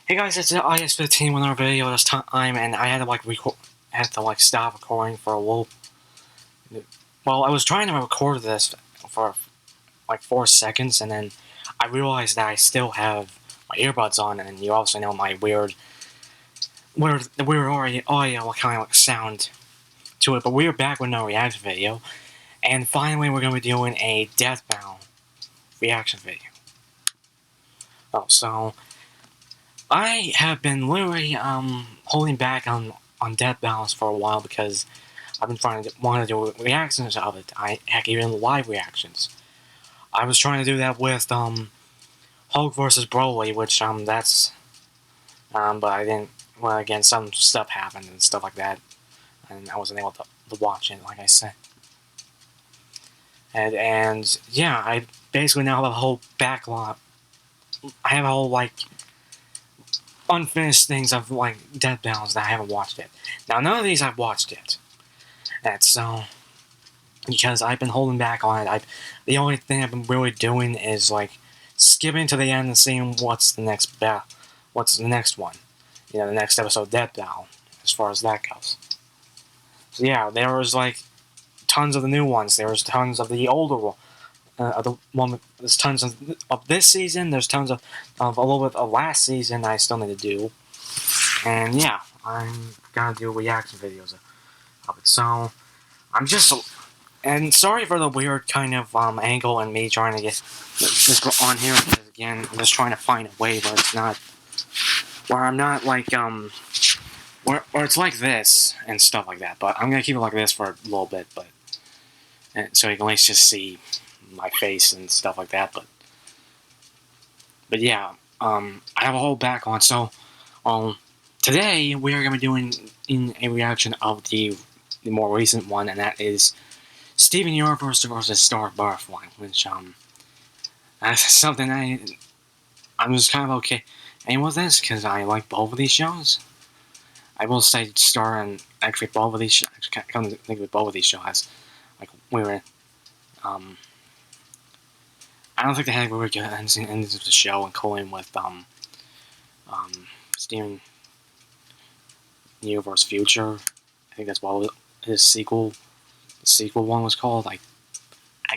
Hey guys, it's IS15 with another video this time, and I had to stop recording for a little. Well, I was trying to record this for like 4 seconds, and then I realized that I still have my earbuds on, and you also know my weird audio kind of sound to it. But we're back with another reaction video, and finally we're gonna be doing a Death Battle reaction video. So I have been literally holding back on Death Battles for a while because I've been wanting to do reactions of it. Heck, even live reactions. I was trying to do that with Hulk vs. Broly, which but I didn't. Well, again, some stuff happened and stuff like that, and I wasn't able to watch it, like I said. And yeah, I basically now have a whole backlog. I have a whole unfinished things of Death Battles that I haven't watched yet. Now, none of these I've watched yet. That's because I've been holding back on it. The only thing I've been really doing is skipping to the end and seeing what's the next one. You know, the next episode of Death Battle, as far as that goes. So yeah, there was tons of the new ones. There was tons of the older one. There's tons of this season. There's tons of a little bit of last season I still need to do. And yeah, I'm gonna do reaction videos of it. So I'm just, and sorry for the weird kind of angle and me trying to get this on here, because again, I'm just trying to find a way where it's not, where I'm not where it's like this and stuff like that. But I'm gonna keep it like this for a little bit, and so you can at least just see my face and stuff like that. But yeah, I have a whole back on. So today we are gonna be doing a reaction of the more recent one, and that is Steven Universe versus Star Butterfly, which that's something I'm just kind of okay and with this, because I like both of these shows. I will say Star, and actually both of these shows, come to think of both of these shows, we were I don't think they had really good endings of the show, including with Steven Universe Future. I think that's what his sequel one was called. I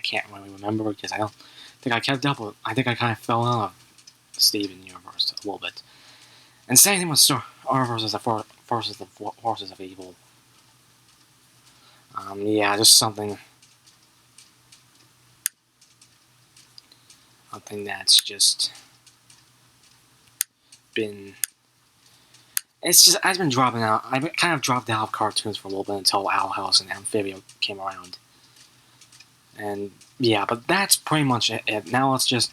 can't really remember, because I don't think I kept up with. I think I kind of fell out of Steven Universe a little bit. And same thing with Star versus the Forces of Evil. Yeah, just something that's just been. I've been dropping out. I've kind of dropped out of cartoons for a little bit until Owl House and Amphibia came around. And yeah, but that's pretty much it. Now let's just.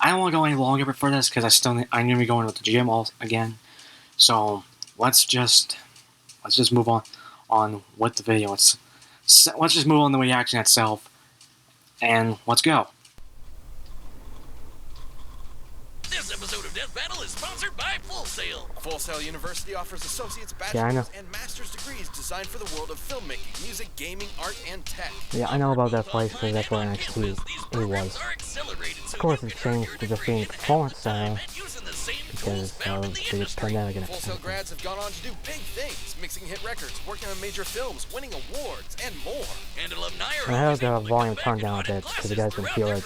I don't want to go any longer for this, because I need to be going to the gym again. So let's just move on with the video. Let's just move on to the reaction itself, and let's go. This episode of Death Battle is sponsored by Full Sail. Full Sail University offers associate's, bachelor's, and master's degrees designed for the world of filmmaking, music, gaming, art, and tech. Yeah, I know about that place, because that's where NXT was. Of course, it changed to just being Performance Center because of the pandemic and Full Sail grads have gone on to do big things, mixing hit records, working on major films, winning awards, and more. And alumni are I have the volume turned down a bit, because you guys can hear it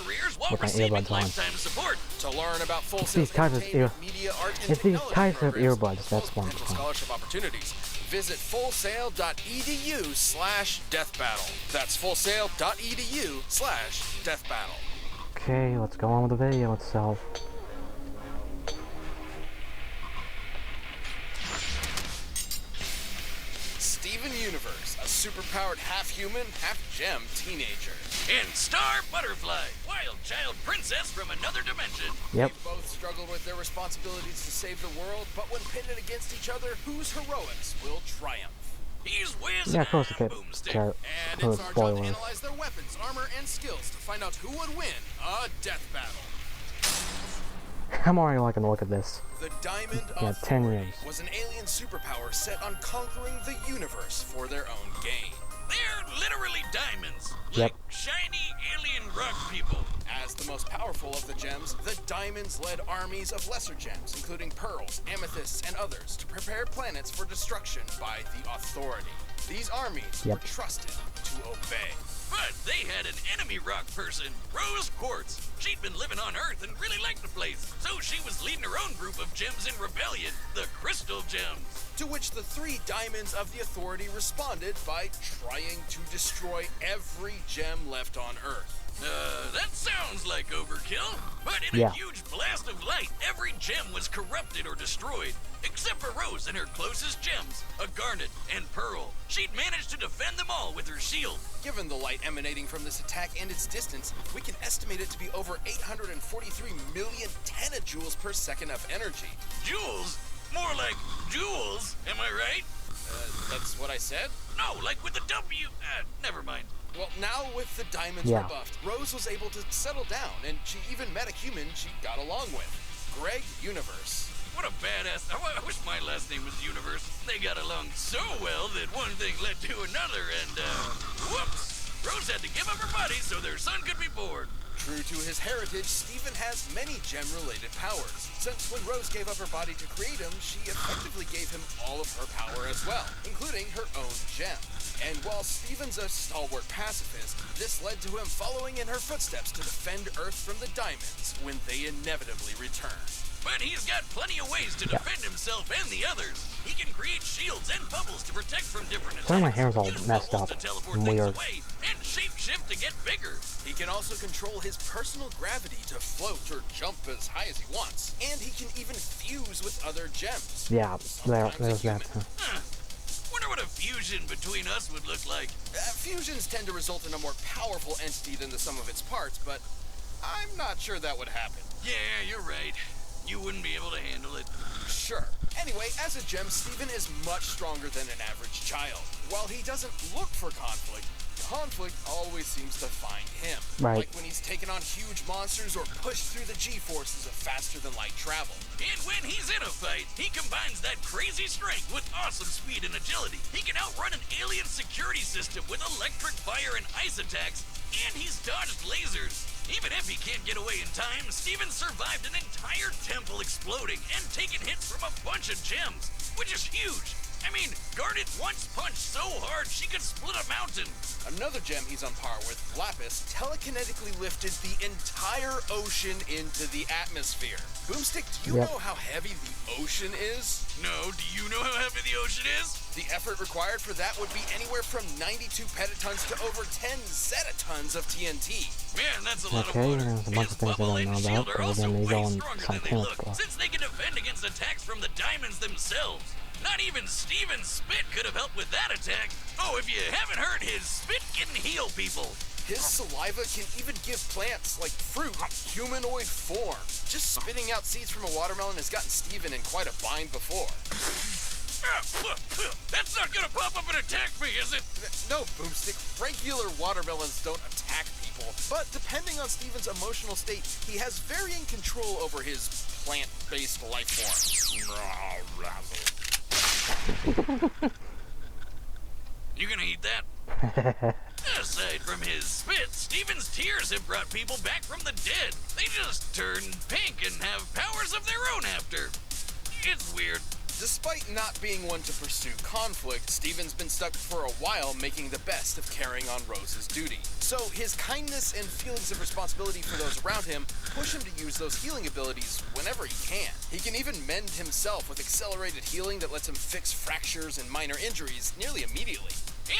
with my earbuds on. To learn about Full It's Sail these types of earbuds, that's one thing. Scholarship opportunities. Visit fullsail.edu/deathbattle. That's fullsail.edu/deathbattle. Okay, let's go on with the video itself. Steven Universe, a superpowered half-human, half-gem teenager. And Star Butterfly, wild child princess from another dimension. Yep. They both struggled with their responsibilities to save the world, but when pitted against each other, whose heroics will triumph? He's Wiz Yeah, of course, and it's our job to spoilers. analyze their weapons, armor, and skills to find out who would win a death battle. I'm already liking to look at this. The Diamond Yeah, of 10 Authority years. was an alien superpower set on conquering the universe for their own gain. There literally diamonds. Yep. Like shiny alien rock people. As the most powerful of the gems, the diamonds led armies of lesser gems, including pearls, amethysts, and others, to prepare planets for destruction by the Authority. These armies were trusted to obey. But they had an enemy rock person, Rose Quartz. She'd been living on Earth and really liked the place, so she was leading her own group of gems in rebellion, the Crystal Gems. To which the 3 diamonds of the Authority responded by trying to destroy every gem left on Earth. That sounds like overkill, but in a huge blast of light, every gem was corrupted or destroyed, except for Rose and her closest gems, a garnet and pearl. She'd managed to defend them all with her shield. Given the light emanating from this attack and its distance, we can estimate it to be over 843 million tenajoules per second of energy. Joules? More like jewels, am I right? That's what I said? No, like with the W. Never mind. Well, now with the diamonds rebuffed, Rose was able to settle down, and she even met a human she got along with, Greg Universe. What a badass. I wish my last name was Universe. They got along so well that one thing led to another, and, whoops! Rose had to give up her body so their son could be born. True to his heritage, Steven has many gem-related powers. Since when Rose gave up her body to create him, she effectively gave him all of her power as well, including her own gem. And while Steven's a stalwart pacifist, this led to him following in her footsteps to defend Earth from the diamonds when they inevitably return. But he's got plenty of ways to defend himself and the others. He can create shields and bubbles to protect from different attacks. Sorry, my hair's all messed up and weird. And shape-shift to get bigger. He can also control his personal gravity to float or jump as high as he wants. And he can even fuse with other gems. Yeah, there's that. Wonder what a fusion between us would look like. Fusions tend to result in a more powerful entity than the sum of its parts, but I'm not sure that would happen. Yeah, you're right. You wouldn't be able to handle it. Sure. Anyway, as a gem, Steven is much stronger than an average child. While he doesn't look for conflict always seems to find him. Right. Like when he's taken on huge monsters or pushed through the G-forces of faster-than-light travel. And when he's in a fight, he combines that crazy strength with awesome speed and agility. He can outrun an alien security system with electric fire and ice attacks, and he's dodged lasers. Even if he can't get away in time, Steven survived an entire temple exploding and taken hits from a bunch of gems, which is huge. I mean, Garnet once punched so hard she could split a mountain. Another gem he's on par with, Lapis, telekinetically lifted the entire ocean into the atmosphere. Boomstick, do you know how heavy the ocean is? No, do you know how heavy the ocean is? The effort required for that would be anywhere from 92 petatons to over 10 zetatons of TNT. Man, that's a lot of water. There's a bunch of things I don't know about, but again, these all in Titanic stuff. Since they can defend against attacks from the diamonds themselves. Not even Steven's spit could have helped with that attack. Oh, if you haven't heard, his spit can heal people. His saliva can even give plants, like fruit, humanoid form. Just spitting out seeds from a watermelon has gotten Steven in quite a bind before. That's not gonna pop up and attack me, is it? No, Boomstick. Regular watermelons don't attack people. But depending on Steven's emotional state, he has varying control over his plant-based life form. You gonna eat that? Aside from his spit, Steven's tears have brought people back from the dead. They just turn pink and have powers of their own after. It's weird. Despite not being one to pursue conflict, Steven's been stuck for a while making the best of carrying on Rose's duty. So his kindness and feelings of responsibility for those around him push him to use those healing abilities whenever he can. He can even mend himself with accelerated healing that lets him fix fractures and minor injuries nearly immediately.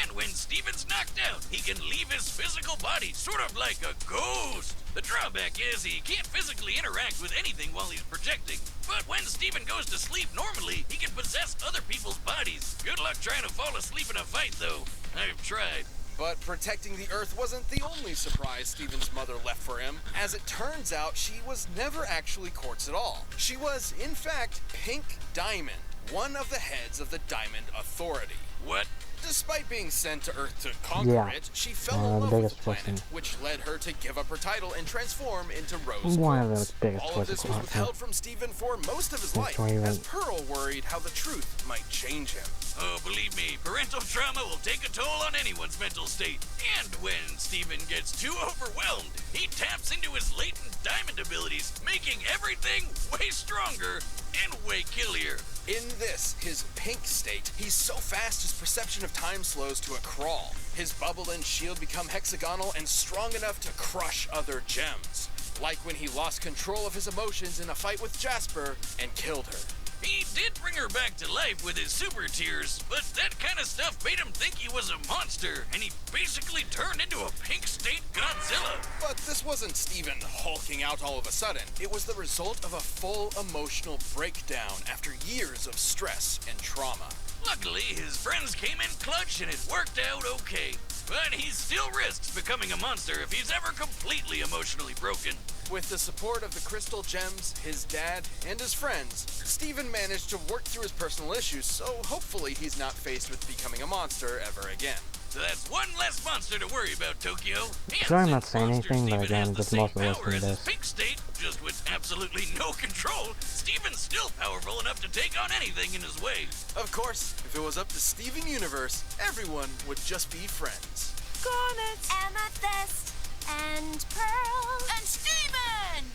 And when Steven's knocked out, he can leave his physical body, sort of like a ghost. The drawback is he can't physically interact with anything while he's projecting. But when Steven goes to sleep normally, he can possess other people's bodies. Good luck trying to fall asleep in a fight, though. I've tried. But protecting the Earth wasn't the only surprise Steven's mother left for him. As it turns out, she was never actually Quartz at all. She was, in fact, Pink Diamond, one of the heads of the Diamond Authority. What? Despite being sent to Earth to conquer Yeah. it, she fell The in love with biggest the planet, question. which led her to give up her title and transform into Rose One of Quartz. the biggest All of twists this of was plot, withheld from Steven for most of his That's life, why he as went- Pearl worried how the truth might change him. Oh, believe me, parental trauma will take a toll on anyone's mental state. And when Steven gets too overwhelmed, he taps into his latent diamond abilities, making everything way stronger and way killier. In this, his pink state, he's so fast his perception of time slows to a crawl. His bubble and shield become hexagonal and strong enough to crush other gems. Like when he lost control of his emotions in a fight with Jasper and killed her. He did bring her back to life with his super tears, but that kind of stuff made him think he was a monster, and he basically turned into a pink state Godzilla. But this wasn't Steven hulking out all of a sudden. It was the result of a full emotional breakdown after years of stress and trauma. Luckily, his friends came in clutch and it worked out okay. But he still risks becoming a monster if he's ever completely emotionally broken. With the support of the Crystal Gems, his dad, and his friends, Steven managed to work through his personal issues, so hopefully he's not faced with becoming a monster ever again. So that's one less monster to worry about, Tokyo. And Sorry I'm not since saying Monster anything, but Steven again, has the just same mostly power listening as to his this. pink state, just with absolutely no control, Steven's still powerful enough to take on anything in his way. Of course, if it was up to Steven Universe, everyone would just be friends. Garnet, Amethyst, and Pearl, and Steven!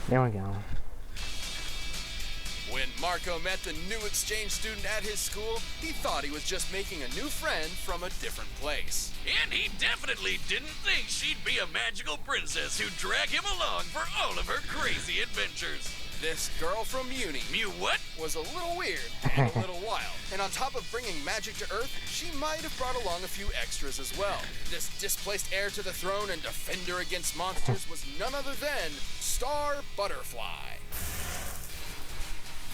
There we go. When Marco met the new exchange student at his school, he thought he was just making a new friend from a different place. And he definitely didn't think she'd be a magical princess who'd drag him along for all of her crazy adventures. This girl from Uni Mew what? was a little weird and a little wild. And on top of bringing magic to Earth, she might have brought along a few extras as well. This displaced heir to the throne and defender against monsters was none other than Star Butterfly.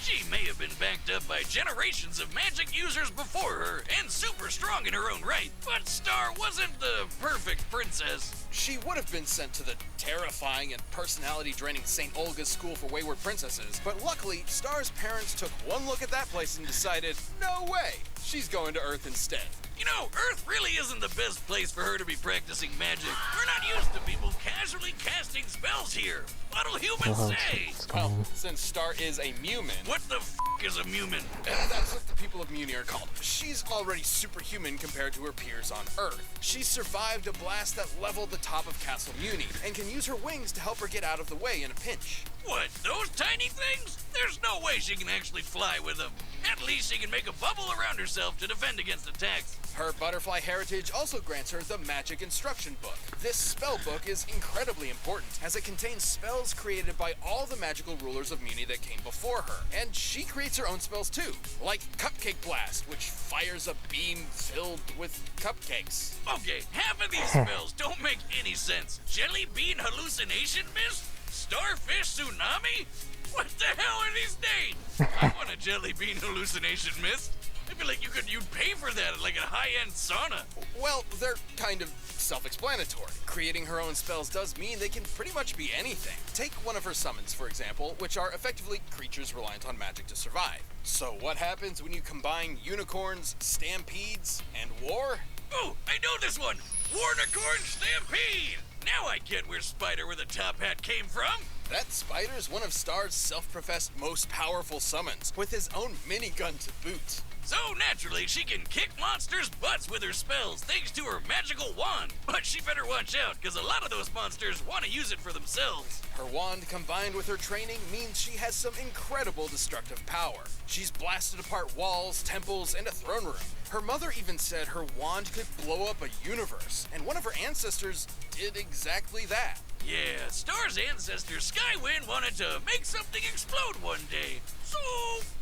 She may have been backed up by generations of magic users before her and super strong in her own right, but Star wasn't the perfect princess. She would have been sent to the terrifying and personality-draining St. Olga's School for Wayward Princesses, but luckily, Star's parents took one look at that place and decided, no way, she's going to Earth instead. You know, Earth really isn't the best place for her to be practicing magic. We're not used to people casually casting spells here. What'll humans Oh, say? Well, Scum. since Star is a Mumin, What the f*** is a Mumin? that's what the people of Muni are called. She's already superhuman compared to her peers on Earth. She survived a blast that leveled the top of Castle Muni and can use her wings to help her get out of the way in a pinch. What, those tiny things? There's no way she can actually fly with them. At least she can make a bubble around herself to defend against attacks. Her butterfly heritage also grants her the Magic Instruction Book. This spell book is incredibly important, as it contains spells created by all the magical rulers of Muni that came before her. And she creates her own spells too, like Cupcake Blast, which fires a beam filled with cupcakes. Okay, half of these spells don't make any sense. Jelly bean hallucination mist? Starfish tsunami? What the hell are these names? I want a jelly bean hallucination mist. I feel like you'd pay for that at like a high-end sauna. Well, they're kind of self-explanatory. Creating her own spells does mean they can pretty much be anything. Take one of her summons, for example, which are effectively creatures reliant on magic to survive. So what happens when you combine unicorns, stampedes, and war? Oh, I know this one! Warnicorn Stampede! Now I get where Spider with a top hat came from. That spider's one of Star's self-professed most powerful summons, with his own minigun to boot. So naturally, she can kick monsters' butts with her spells thanks to her magical wand. But she better watch out, because a lot of those monsters want to use it for themselves. Her wand combined with her training means she has some incredible destructive power. She's blasted apart walls, temples, and a throne room. Her mother even said her wand could blow up a universe, and one of her ancestors did exactly that. Yeah, Star's ancestor Skywind wanted to make something explode one day. So,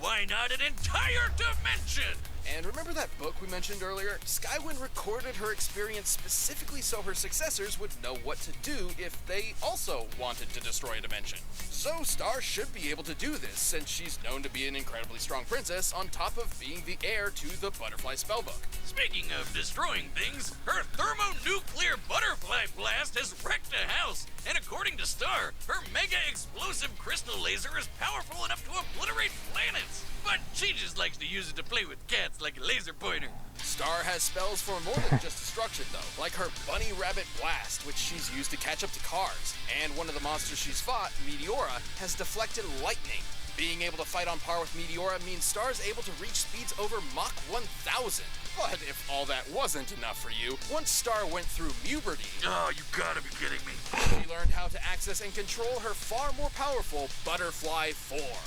why not an entire dimension? And remember that book we mentioned earlier? Skywind recorded her experience specifically so her successors would know what to do if they also wanted to destroy a dimension. So Star should be able to do this, since she's known to be an incredibly strong princess on top of being the heir to the Butterfly Spellbook. Speaking of destroying things, her thermonuclear butterfly blast has wrecked a house. And according to Star, her mega explosive crystal laser is powerful enough to obliterate planets. But she just likes to use it to play with cats like a laser pointer. Star has spells for more than just destruction, though, like her Bunny Rabbit Blast, which she's used to catch up to cars. And one of the monsters she's fought, Meteora, has deflected lightning. Being able to fight on par with Meteora means Star's able to reach speeds over Mach 1000. But if all that wasn't enough for you, once Star went through puberty, Oh, you gotta be kidding me. she learned how to access and control her far more powerful Butterfly form.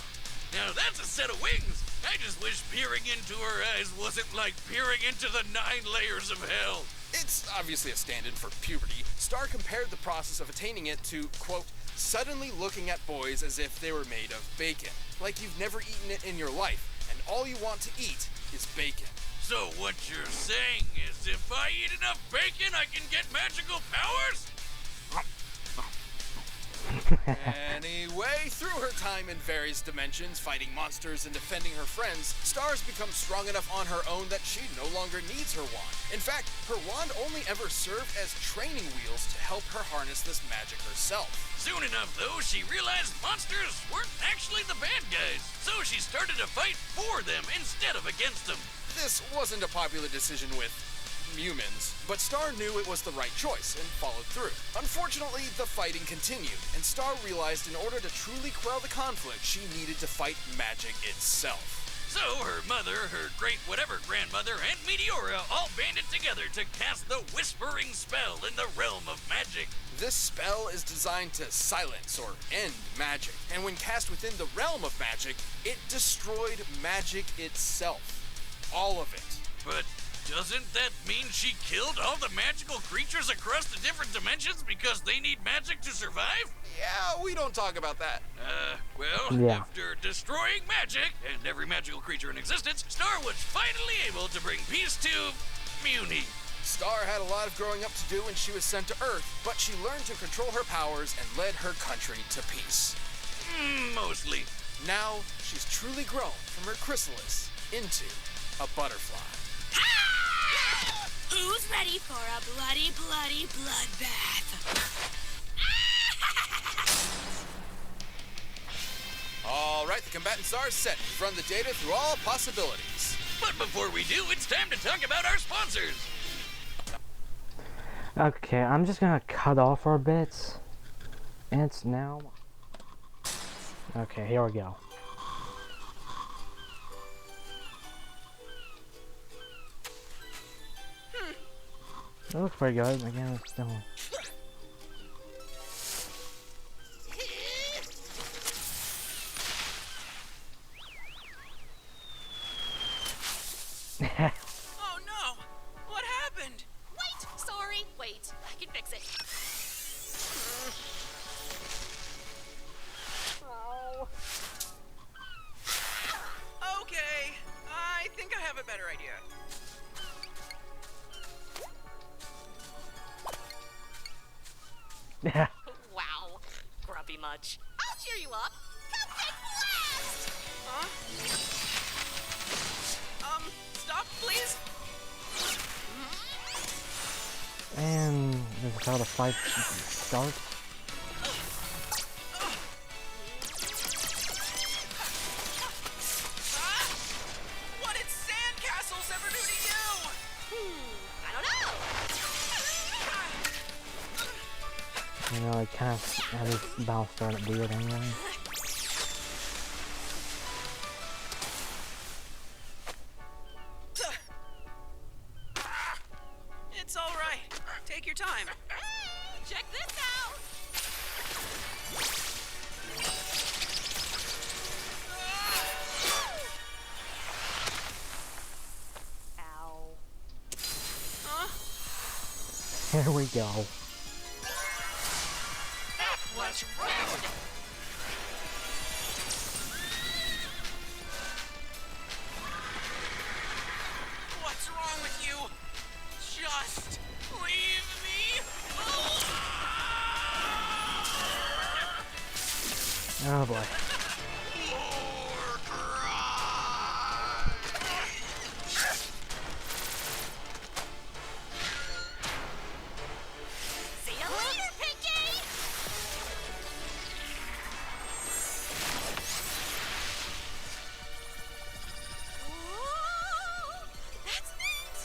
Now that's a set of wings. I just wish peering into her eyes wasn't like peering into the 9 layers of hell. It's obviously a stand-in for puberty. Star compared the process of attaining it to, quote, suddenly looking at boys as if they were made of bacon. Like you've never eaten it in your life, and all you want to eat is bacon. So what you're saying is if I eat enough bacon, I can get magical powers? Anyway, through her time in various dimensions, fighting monsters and defending her friends, Star's become strong enough on her own that she no longer needs her wand. In fact, her wand only ever served as training wheels to help her harness this magic herself. Soon enough, though, she realized monsters weren't actually the bad guys, so she started to fight for them instead of against them. This wasn't a popular decision with humans, but Star knew it was the right choice and followed through. Unfortunately, the fighting continued, and Star realized in order to truly quell the conflict, she needed to fight magic itself. So her mother, her great-whatever grandmother, and Meteora all banded together to cast the Whispering Spell in the realm of magic. This spell is designed to silence or end magic, and when cast within the realm of magic, it destroyed magic itself. All of it. But doesn't that mean she killed all the magical creatures across the different dimensions because they need magic to survive? Yeah, we don't talk about that. Yeah. After destroying magic and every magical creature in existence, Star was finally able to bring peace to Muni. Star had a lot of growing up to do when she was sent to Earth, but she learned to control her powers and led her country to peace. Mostly. Now, she's truly grown from her chrysalis into a butterfly. Who's ready for a bloody, bloody bloodbath? All right, the combatant star is set. We've run the data through all possibilities. But before we do, it's time to talk about our sponsors. Okay, I'm just gonna cut off our bits. And it's now... Okay, here we go. That looks pretty good. Again, it's still... Oh no! What happened? Wait, sorry. Wait, I can fix it. Okay, I think I have a better idea. Wow. Grumpy much. I'll cheer you up. Cupcake blast! Huh? Stop, please? And this is how the fight starts. What did sandcastles ever do to you? I don't know. You know, it kind of had this battle started weird anyway. It's all right. Take your time. Check this out. Ow. Huh? Here we go. What's wrong? What's wrong with you? Just leave me alone. Oh boy. See you later, Pinky! Whoa! That's neat!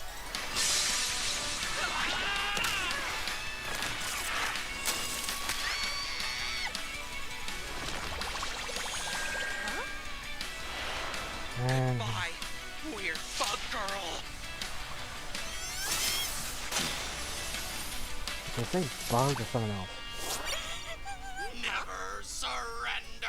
And Goodbye, weird bug girl. did they say bug or something else? Never surrender!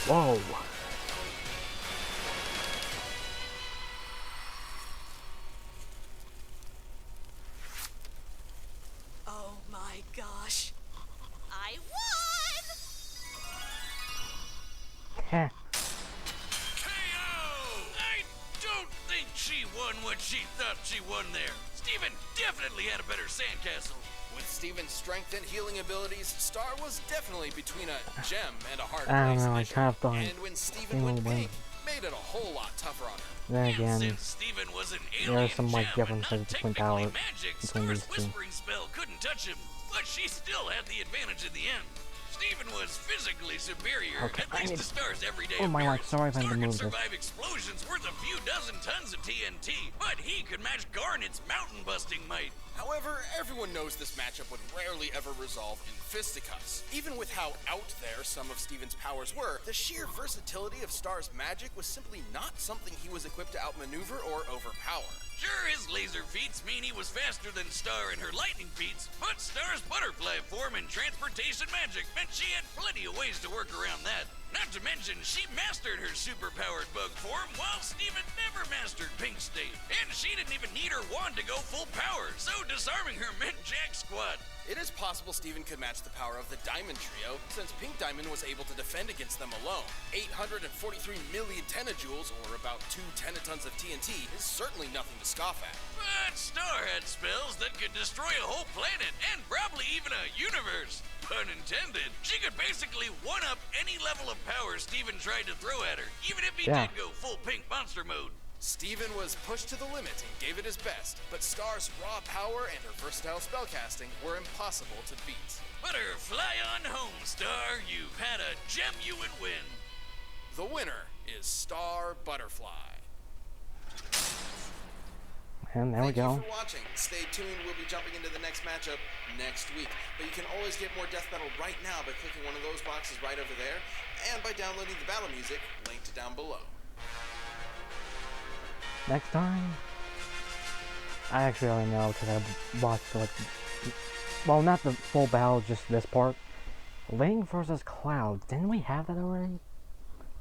Whoa. Oh my gosh. I won! Heh. KO! I don't think she won what she thought she won there. Steven definitely had a better sandcastle. With Steven's strength and healing abilities, Star was definitely between a gem and a hard I don't place. know, I kind of thought And when Steven Steven went would win. pink, made it a whole lot tougher on her. Then And again, since Steven was an there are alien some like gem and differences not between technically power magic, between Star's these two. whispering spell couldn't touch him, but she still had the advantage in the end. Steven was physically superior, Okay, at I least need- to Star's everyday Oh my God, appearance. sorry if I Star need to could move this. survive explosions worth a few dozen tons of TNT, but he could match Garnet's mountain-busting might. However, everyone knows this matchup would rarely ever resolve in fisticuffs. Even with how out there some of Steven's powers were, the sheer versatility of Star's magic was simply not something he was equipped to outmaneuver or overpower. Sure, his laser feats mean he was faster than Star in her lightning feats, but Star's butterfly form and transportation magic meant she had plenty of ways to work around that. Not to mention, she mastered her super-powered bug form while Steven never mastered Pink State. And she didn't even need her wand to go full power, so disarming her meant jack squat. It is possible Steven could match the power of the Diamond Trio, since Pink Diamond was able to defend against them alone. 843 million tenajoules, or about 2 tenatons of TNT, is certainly nothing to scoff at. But Star had spells that could destroy a whole planet, and probably even a universe. Pun intended. She could basically one-up any level of power Steven tried to throw at her, even if he Yeah. did go full pink monster mode. Steven was pushed to the limit and gave it his best, but Star's raw power and her versatile spellcasting were impossible to beat. Butterfly on home, Star. You've had a genuine win. The winner is Star Butterfly. And there we Thank you go. for watching. Stay tuned, we'll be jumping into the next matchup next week. But you can always get more Death Metal right now by clicking one of those boxes right over there, and by downloading the battle music linked down below. Next time, I actually already know because I watched like, well, not the full battle, just this part. Ling versus Cloud. Didn't we have that already?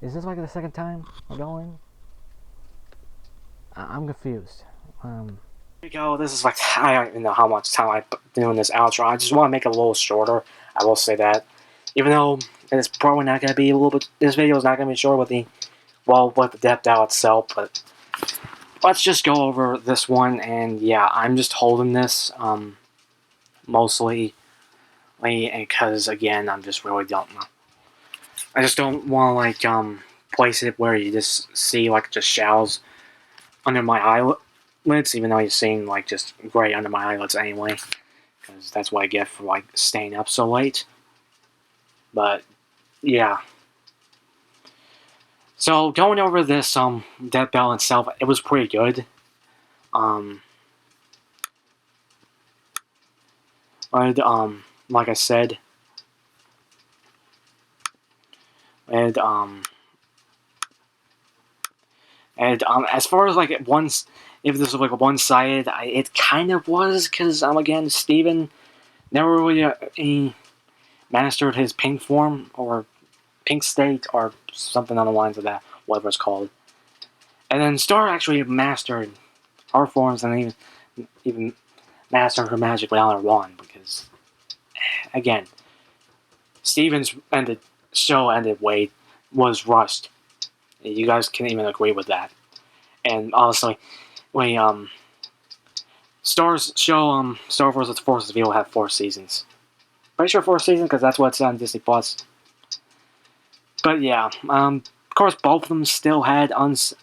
Is this like the second time we're going? I'm confused. Here we go. This is like, I don't even know how much time I've been doing this outro. I just want to make it a little shorter. I will say that. Even though it's probably not going to be a little bit, this video is not going to be short with the, well, with the depth out itself, but let's just go over this one. And yeah, I'm just holding this, mostly because, again, I'm just really don't know. I just don't want to, like, place it where you just see, like, just shells under my eyelids, even though you're seeing, like, just gray under my eyelids anyway. Because that's what I get for, like, staying up so late. But, yeah. So, going over this, Death Battle itself, it was pretty good. Like I said, and as far as like if this was like one-sided, it kind of was, because again, Steven never really he mastered his pink form or pink state or something on the lines of that, whatever it's called. And then Star actually mastered her forms and even mastered her magic without her wand, because again, Steven's show ended was rushed. You guys can even agree with that. And honestly, when Star's show, Star Wars: The Force of Evil had 4 seasons. Pretty sure 4 seasons, because that's what's on Disney Plus. But yeah, of course, both of them still had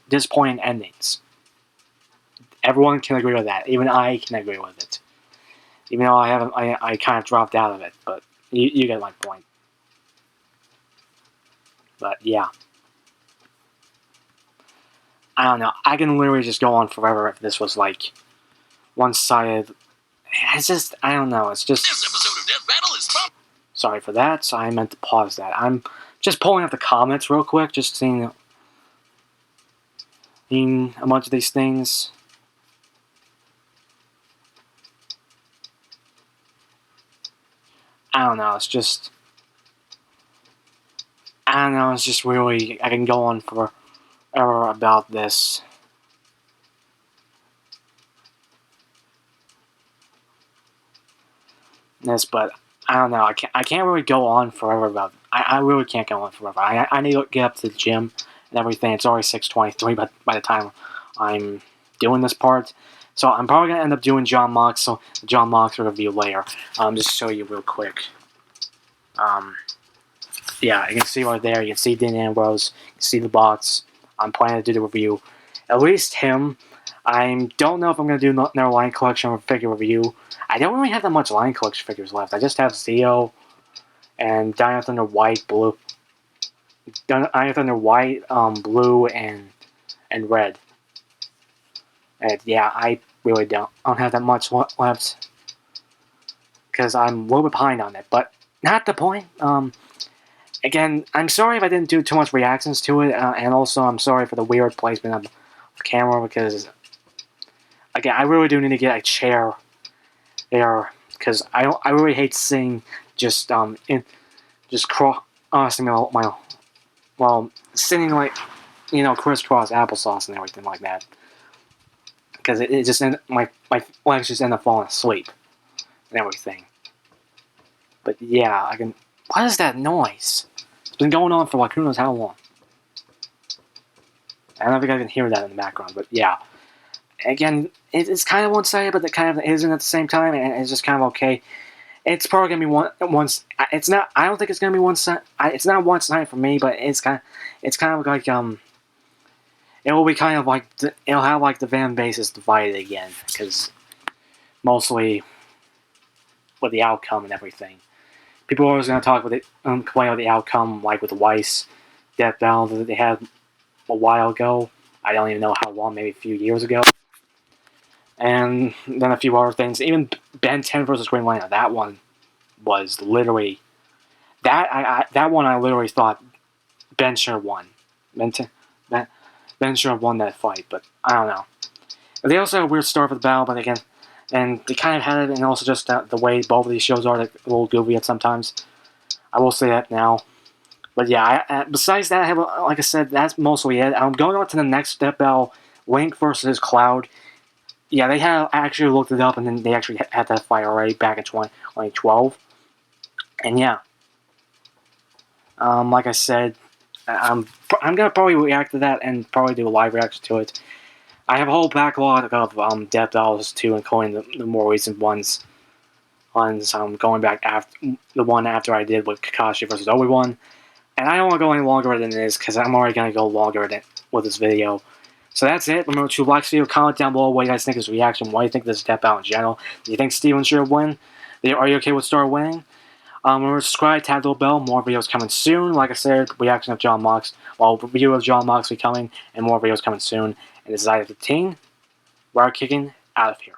disappointing endings. Everyone can agree with that. Even I can agree with it. Even though I kind of dropped out of it, but you get my point. But yeah. I don't know. I can literally just go on forever if this was like one-sided. It's just, I don't know. It's just. This episode of Death Battle is sponsored. Sorry for that. So I meant to pause that. I'm just pulling up the comments real quick, just seeing a bunch of these things. I don't know. It's just. I don't know. It's just really. I can go on forever about this. But I don't know. I can't really go on forever about. I really can't go on forever. I need to get up to the gym and everything. It's already 6:23 by the time I'm doing this part. So I'm probably gonna end up doing John Mox. So the John Mox review later. Just to show you real quick. Yeah, you can see right there. You can see Dean Ambrose. You can see the bots. I'm planning to do the review. At least him. I don't know if I'm gonna do another line collection or figure review. I don't really have that much line collection figures left. I just have Zeo and Dino Thunder White, Blue. Dino Thunder White, Blue, and Red. And yeah, I really don't have that much left because I'm a little bit behind on it. But not the point. Again, I'm sorry if I didn't do too much reactions to it, and also I'm sorry for the weird placement of the camera because, again, I really do need to get a chair there because I really hate seeing just sitting like crisscross applesauce and everything like that because it just my legs just end up falling asleep and everything. But yeah, I can. What is that noise? It's been going on for like who knows how long. I don't think I can hear that in the background, but yeah. Again, it's kind of one-sided, but it kind of isn't at the same time, and it's just kind of okay. It's probably gonna be once. It's not. I don't think it's gonna be one-sided. It's not one-sided for me, but it's kind of like It will be kind of like it'll have like the fan base is divided again, because mostly with the outcome and everything. People are always going to talk with it, complain about the outcome, like with the Weiss Death Battle that they had a while ago. I don't even know how long, maybe a few years ago. And then a few other things. Even Ben 10 versus Green Lantern, that one was literally... That one I literally thought Ben should have won. Ben should have won that fight, but I don't know. They also had a weird start for the battle, but again... And they kind of had it, and also just the way both of these shows are, like, a little goofy at sometimes. I will say that now. But yeah, besides that, I have, like I said, that's mostly it. I'm going on to the next step battle, Link versus Cloud. Yeah, they have actually looked it up, and then they actually had that fight already back in 2012. And yeah. Like I said, I'm going to probably react to that and probably do a live reaction to it. I have a whole backlog of Death Battles too, including the more recent ones. Going back after the one after I did with Kakashi versus Obi-Wan. And I don't want to go any longer than this because I'm already going to go longer with this video. So that's it. Remember to like this video, comment down below what you guys think of this reaction, what do you think of this Death Battle in general. Do you think Steven should win? Are you okay with Star winning? Remember to subscribe, tap the little bell, more videos coming soon. Like I said, reaction of John Mox. Well, review of John Mox will be coming, and more videos coming soon. And this is I-15. We're kicking out of here.